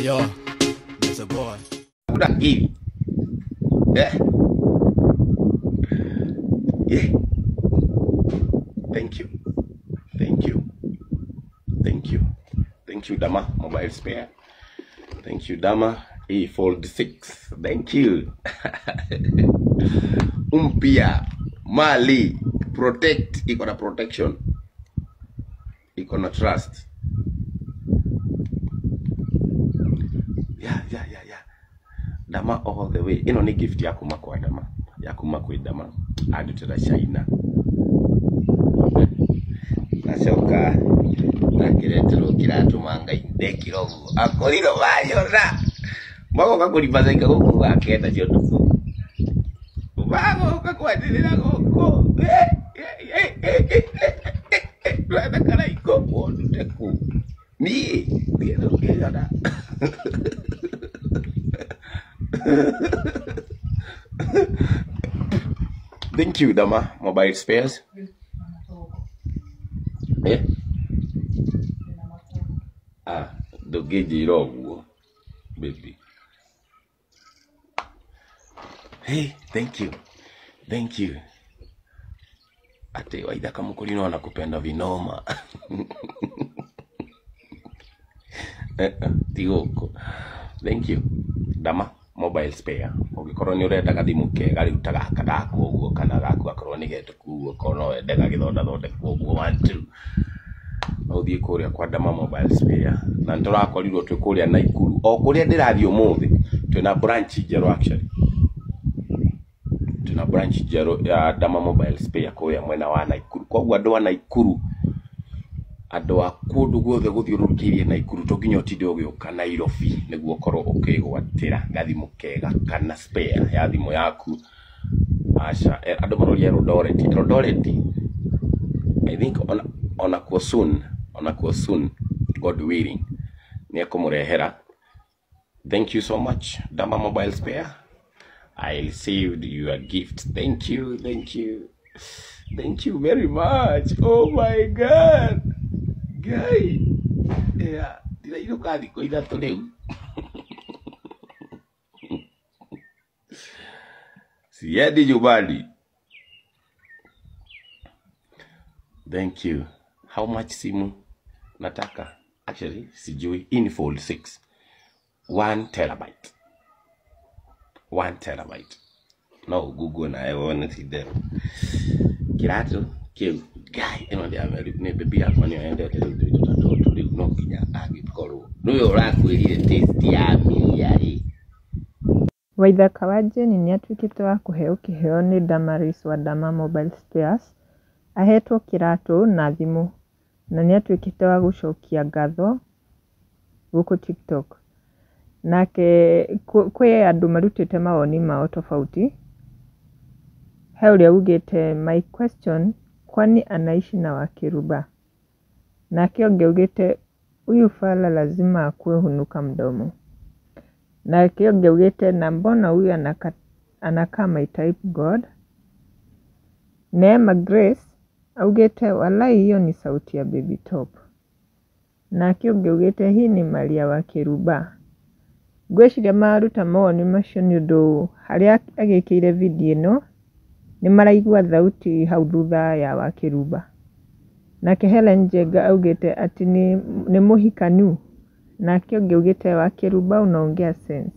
yo, that's a boy. Udah gini. Yeah. Thank you. Thank you, Dama Mobile Spare. Thank you, Dama E-Fold 6. Thank you. Umpia Mali Protect, iko na protection, iko na trust. Yeah. Dama all the way. Ino ni gift ya kuma kwa Dama. Ya kuma kwa Dama. Adutera China. Nasoka nakiretero kiratu manga inde kirogu. Akoriro bayora. Mwago kakuribaza ikago aketa cyotufu. Mwago kakwadirira goko. Rada kana iko woteku. Ni diero kera. Thank you, Dama Mobile Spares. Yeah. Dogeji rogu, baby. Hey, thank you. Ate waida kama kulino wanakupenda vinoma. Tioko. Thank you, Dama Mobile Spare. Ogikorwo ni urenda gathimu kega riu ta gaka gako uguo kana gaku akorwo ni getu kuo kono wende gagithonda kuo 1 2 no thie kuria kwa Dama Mobile Spare na nturakorirwo twi kuria Naikuru o kuria ndirathi umuthi twina branch jero actually tuna branch jero ya Dama Mobile Spare kuria mwena wa Naikuru koguo andu wa Naikuru andu a kundu guothe guthiurukirie Naikuru to nginya otinde ugiuka Nairobi niguo korwo ukigwatira gathimu kega kana spare ya thimu yaku. Asha andu maroria Eldoret I think on a soon God willing ni akumurehera. Thank you so much, Dama Mobile Spare. I received your gift. Thank you very much. Oh my God, guy. Yeah, did you look at the coin that today? See, did you bali? Thank you. How much simu nataka? Actually, sijui E-Fold 6. 1 terabyte. 1 terabyte. No, Google na ewe there. Kiratu, kiu, guy, ino ndi ameri, ne baby yako ni aende tuli no kinya agikoro. Nuyo rakwirire taste ya mia hii. Waithaka wa Jeni ni atuĩkĩte wa kũheo kĩheo nĩ Damaris wa Dama Mobile Spares. Ahetwo kĩratũ na thimũ na ni atuĩkĩte wa gũcokia ngatho gũkũ TikTok. Nake kwĩ andũ marutĩte mawoni mao tofauti. He ũrĩa ugĩte my question, kwani anaishi na Wakiruba? Nake ũngĩ ugĩte huyu fala lazima akuwe hunuka mdomo. Nake ũngĩ ugĩte na mbona huyu anakaa my type God? Neema Grace augĩte walai hiyo ni sauti ya Baby Top. Nake ũngĩ ugĩte hii ni mali ya Wakiruba. Ngwĩciria maruta mawoni macio nĩ ũndũ harĩa agĩkĩire video ĩno ni maraigua thauti hau thutha ya Wakiruba. Nake Helen Jenga augĩte ati ni mũhikanu. Nake ũngĩ ugĩte Wakiruba unaongea sense.